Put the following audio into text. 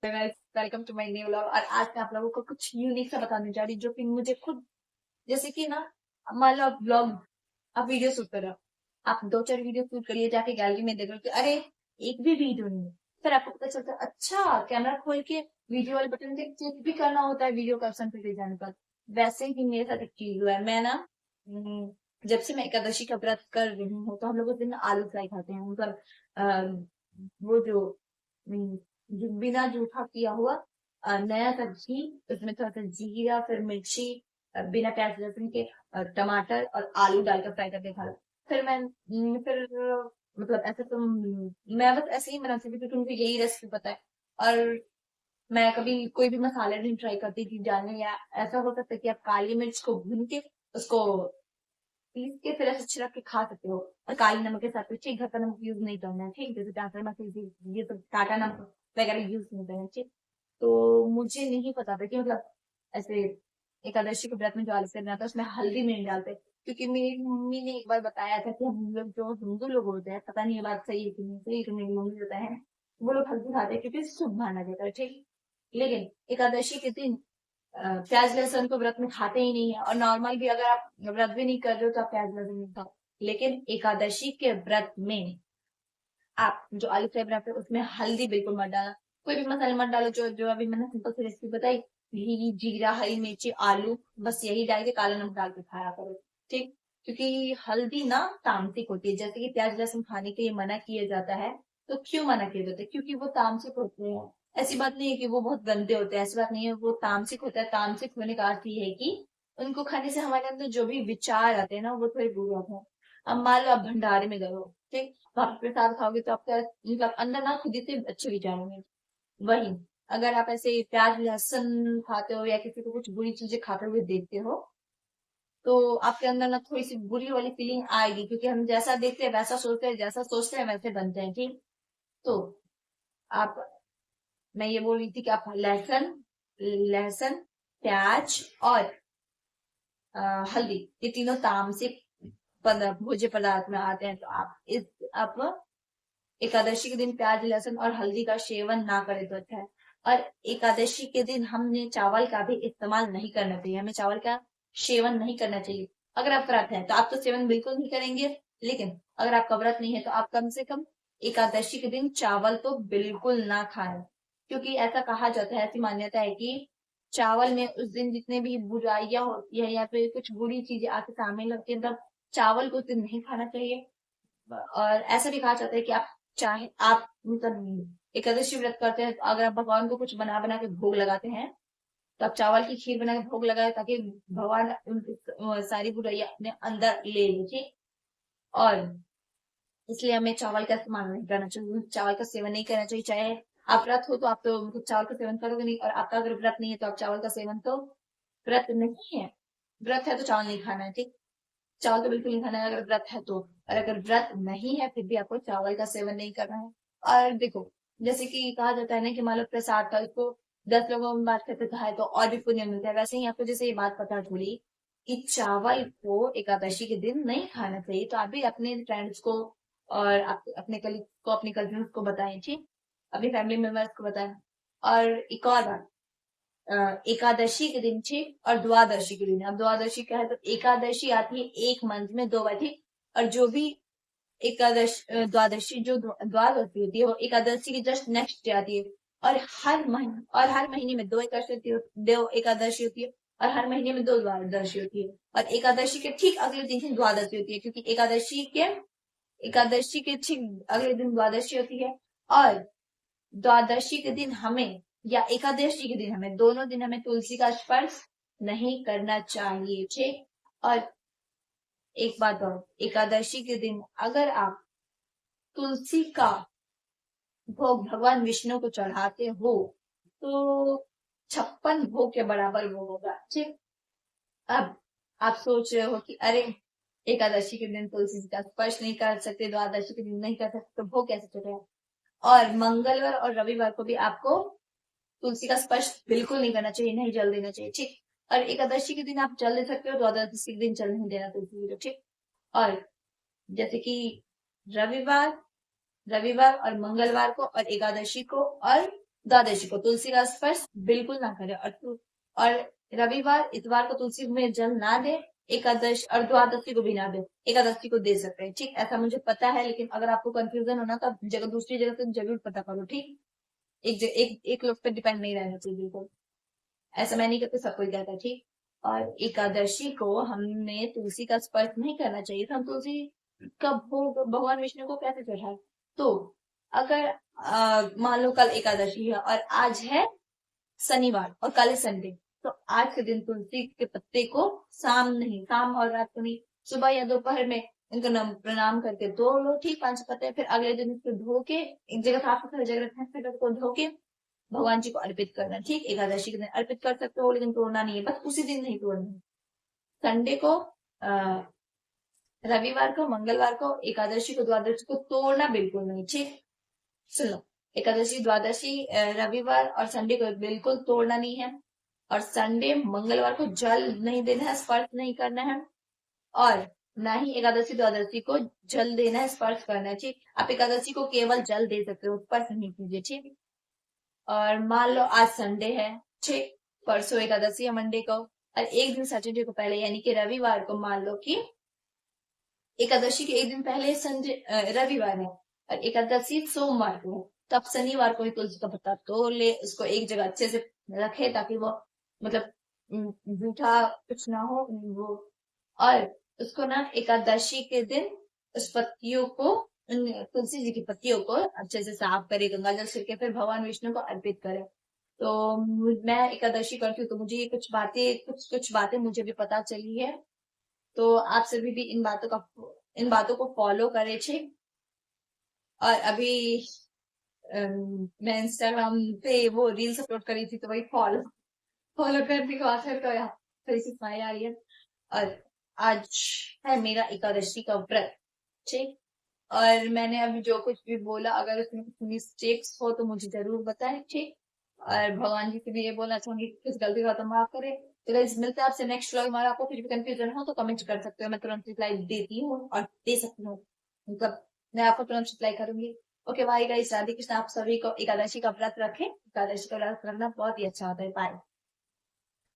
Welcome to my new vlog. और आज मैं आप लोगों को कुछ यूनिक सा बताने जा रही हूँ जो कि मुझे खुद, जैसे कि ना, मान लो आप व्लॉग, आप वीडियो शूट कर रहे हो, आप दो चार वीडियो शूट करिए, जाके गैलरी में देख रहे हो कि अरे एक भी वीडियो नहीं है। फिर आपको पता चलता है अच्छा कैमरा खोल के वीडियो वाले बटन पे क्लिक भी करना होता है वीडियो का ऑप्शन पे ले जाने पर। वैसे ही मेरे साथ एक चीज हुआ है। मैं ना जब से मैं एकादशी का व्रत कर रही हूँ तो हम लोग उस दिन आलू फ्राई खाते हैं, मतलब वो जो बिना जूठा किया हुआ नया सा घी, उसमें थोड़ा सा जीरा, फिर मिर्ची, बिना प्याज लहसुन के, टमाटर और आलू डालकर फ्राई करके खा लो। फिर मैं फिर मतलब ऐसे तो मैं बस ऐसे ही बनाती थी क्योंकि मुझे यही रेसिपी पता है। और मैं कभी कोई भी मसाला नहीं ट्राई करती थी डालने, या ऐसा हो सकता है कि आप काली मिर्च को भून के उसको पीस के फिर ऐसे छिड़क के खा सकते हो, और काली नमक के साथ। तो ठीक, घर का नमक यूज नहीं करना है, ठीक, जैसे टाटा नमक, ये सब टाटा नमक वगैरह यूज नहीं करना है, ठीक। तो मुझे नहीं पता था कि मतलब ऐसे एकादशी के व्रत में जो आलू से बनाता है उसमें हल्दी नहीं डालते, क्योंकि मेरी मम्मी ने एक बार बताया था कि हम लोग जो हिंदू लोग होते हैं, पता नहीं ये बात सही है कि नहीं सही, तो मेरी मम्मी बताया है वो लोग हल्दी खाते हैं क्योंकि शुभ माना जाता है, ठीक। लेकिन एकादशी के दिन प्याज लहसुन को व्रत में खाते ही नहीं है, और नॉर्मल भी अगर आप व्रत भी नहीं कर रहे हो तो आप प्याज लहसुन नहीं खाओ। लेकिन एकादशी के व्रत में आप जो आलू फ्राई बनाते हो उसमें हल्दी बिल्कुल मत डालना, कोई भी मसाले मत डालो। जो जो अभी मैंने सिंपल सी रेसिपी बताई, घी, जीरा, हरी मिर्ची, आलू, बस यही डाल के काला नमक डाल के खाया करो, ठीक। क्योंकि हल्दी ना तामसिक होती है, जैसे कि प्याज लहसुन खाने के लिए मना किया जाता है। तो क्यों मना किया जाता है? क्योंकि वो तामसिक होते हैं। ऐसी बात नहीं है कि वो बहुत गंदे होते हैं, ऐसी बात नहीं है, वो तामसिक होता है। तामसिक होने का अर्थ ये है कि उनको खाने से हमारे अंदर जो भी विचार आते हैं ना, वो थोड़े बुरे होते हैं। अब मान लो आप भंडारे में गए हो, ठीक, तो आप प्रसाद खाओगे तो आपका मतलब अंदर ना खुद ही से अच्छे विचार होंगे। वही अगर आप ऐसे प्याज लहसुन खाते हो या किसी को कुछ बुरी चीजें खाते हुए देखते हो, तो आपके अंदर ना थोड़ी सी बुरी वाली फीलिंग आएगी, क्योंकि हम जैसा देखते हैं वैसा सोचते हैं, जैसा सोचते हैं वैसे बनते हैं, ठीक। तो आप, मैं ये बोल रही थी कि आप लहसुन लहसुन प्याज और हल्दी, ये तीनों तामसिक भोज्य पदार्थ में आते हैं। तो आप एकादशी के दिन प्याज लहसुन और हल्दी का सेवन ना करें तो अच्छा है। और एकादशी के दिन हमने चावल का भी इस्तेमाल नहीं करना चाहिए, हमें चावल का सेवन नहीं करना चाहिए। अगर आप व्रत है तो आप तो सेवन बिल्कुल नहीं करेंगे, लेकिन अगर आपका व्रत नहीं है तो आप कम से कम एकादशी के दिन चावल तो बिल्कुल ना खाएं। क्योंकि ऐसा कहा जाता है, ऐसी मान्यता है कि चावल में उस दिन जितने भी बुराइयां होती है या फिर कुछ बुरी चीजें आके सामने लगती है, तब चावल को उस दिन नहीं खाना चाहिए। और ऐसा भी कहा जाता है कि आप चाहे आप मतलब एकादशी व्रत करते हैं तो अगर आप भगवान को कुछ बना बना के भोग लगाते हैं, तो आप चावल की खीर बना के भोग लगाए, ताकि भगवान सारी बुराइयां अपने अंदर ले लीजिए। और इसलिए हमें चावल का इस्तेमाल नहीं करना चाहिए, चावल का सेवन नहीं करना चाहिए। चाहे आप व्रत हो तो आप तो मतलब चावल का सेवन करोगे नहीं, और आपका अगर व्रत नहीं है तो आप चावल का सेवन तो, व्रत नहीं है, व्रत है तो चावल नहीं खाना है, ठीक। चावल तो बिल्कुल नहीं खाना है अगर व्रत है तो। और अगर व्रत नहीं है फिर भी आपको चावल का सेवन नहीं करना है। और देखो, जैसे कि कहा जाता है ना कि मान लो प्रसाद का उसको 10 लोगों में बात करते खाए तो और भी पुण्य मिलता है, वैसे ही आपको जैसे ये बात पता चली कि चावल को एकादशी के दिन नहीं खाना चाहिए, तो आप भी अपने फ्रेंड्स को और अपने कलीग को, अपने कजिन को बताएं, ठीक, अपनी फैमिली मेंबर्स को बताएं। और एक और बात, एकादशी के दिन ठीक, और द्वादशी के दिन। अब द्वादशी क्या है? तो एकादशी आती है एक मंथ में 2 बार, ठीक। और जो भी द्वादशी जो द्वादशी होती है वो एकादशी की जस्ट नेक्स्ट डे आती है। और हर महीने में 2 एकादशी होती है, 2 एकादशी होती है। और हर महीने में 2 द्वादशी होती है। और एकादशी के ठीक अगले दिन ही द्वादशी होती है, क्योंकि एकादशी के ठीक अगले दिन द्वादशी होती है। और द्वादशी के दिन हमें, या एकादशी के दिन हमें, दोनों दिन हमें तुलसी का स्पर्श नहीं करना चाहिए, ठीक। और एक बात और, एकादशी के दिन अगर आप तुलसी का भोग भगवान विष्णु को चढ़ाते हो तो 56 भोग के बराबर वो होगा, ठीक। अब आप सोच रहे हो कि अरे एकादशी के दिन तुलसी का स्पर्श नहीं कर सकते, द्वादशी के दिन नहीं कर सकते, तो भोग कैसे चढ़े? और मंगलवार और रविवार को भी आपको तुलसी का स्पर्श बिल्कुल नहीं करना चाहिए, नहीं जल देना चाहिए, ठीक। और एकादशी के दिन आप जल दे सकते हो, द्वादशी के दिन जल नहीं देना तुलसी को, ठीक। और जैसे कि रविवार रविवार और मंगलवार को और एकादशी को और द्वादशी को तुलसी का स्पर्श बिल्कुल ना करें, और रविवार इतवार को तुलसी में जल ना दे, एकादश और द्वादशी को भी ना दे, एकादशी को दे सकते हैं, ठीक। ऐसा मुझे पता है, लेकिन अगर आपको कंफ्यूजन होना तो आप जगह दूसरी जगह से जरूर पता करो, ठीक। एक लोग पे डिपेंड नहीं रहना चाहिए बिल्कुल, ऐसा मैं नहीं करती, सब कोई कहता है, ठीक। और एकादशी को हमें तुलसी का स्पर्श नहीं करना चाहिए था, हम तुलसी का भोग भगवान विष्णु को कैसे चढ़ाए। तो अगर मान लो कल एकादशी है और आज है शनिवार और कल है संडे, तो आज के दिन तुलसी के पत्ते को शाम और रात को नहीं, सुबह या दोपहर में इनको प्रणाम करके धो लो, ठीक, 5 पत्ते। फिर अगले दिन इसको धो के एक जगह साफ सुथरा जगह रखना, फिर उसको धो के भगवान जी को अर्पित करना, ठीक। एकादशी के दिन अर्पित कर सकते हो, लेकिन तोड़ना नहीं है, बस उसी दिन नहीं तोड़ना है। संडे को, रविवार को, मंगलवार को, एकादशी को, द्वादशी को तोड़ना बिल्कुल नहीं, ठीक। सुनो, एकादशी, द्वादशी, रविवार और संडे को बिल्कुल तोड़ना नहीं है। और संडे मंगलवार को जल नहीं देना है, स्पर्श नहीं करना है, और ना ही एकादशी द्वादशी को जल देना है, स्पर्श करना है, ठीक। आप एकादशी को केवल जल दे सकते हो, स्पर्श नहीं कीजिए, ठीक। और मान लो आज संडे है, ठीक, परसों एकादशी है मंडे को, और एक दिन सैटरडे को पहले यानी कि रविवार को मान लो कि एकादशी के एक दिन पहले रविवार है और एकादशी सोमवार को है, तब शनिवार को ही तुलसी का पत्ता तोड़ ले, उसको एक जगह अच्छे से रखे ताकि वो मतलब जूठा कुछ ना हो वो, और उसको ना एकादशी के दिन उस पत्तियों को, तुलसी जी की पत्तियों को अच्छे से साफ करे, गंगा जल छिड़के, फिर भगवान विष्णु को अर्पित करे। तो मैं एकादशी करती हूँ, तो मुझे ये कुछ बातें मुझे भी पता चली है, तो आप सभी भी इन बातों को फॉलो करे छे। और अभी मैं इंस्टाग्राम पे वो रील्स अपलोड करी थी, तो वही फॉलो फॉलो करने को आखिर तो यहाँ थोड़ी सी स्माइल आ रही है। और आज है मेरा एकादशी का व्रत, ठीक। और मैंने अभी जो कुछ भी बोला, अगर उसमें कुछ मिस्टेक्स हो तो मुझे जरूर बताएं, ठीक। और भगवान जी से भी ये बोलना चाहूंगी कि किस गलती का तो माफ करे। तो गाइस मिलते हैं आपसे नेक्स्ट व्लॉग में, आपको कुछ भी कंफ्यूजन हो तो कमेंट कर सकते हो, मैं तुरंत रिप्लाई देती हूँ और दे सकती हूँ, मतलब मैं आपको तुरंत रिप्लाई करूंगी। Okay bye guys, Radhe Krishna. आप सभी को एकादशी का व्रत रखें, एकादशी का व्रत रखना बहुत ही अच्छा होता है। बाय।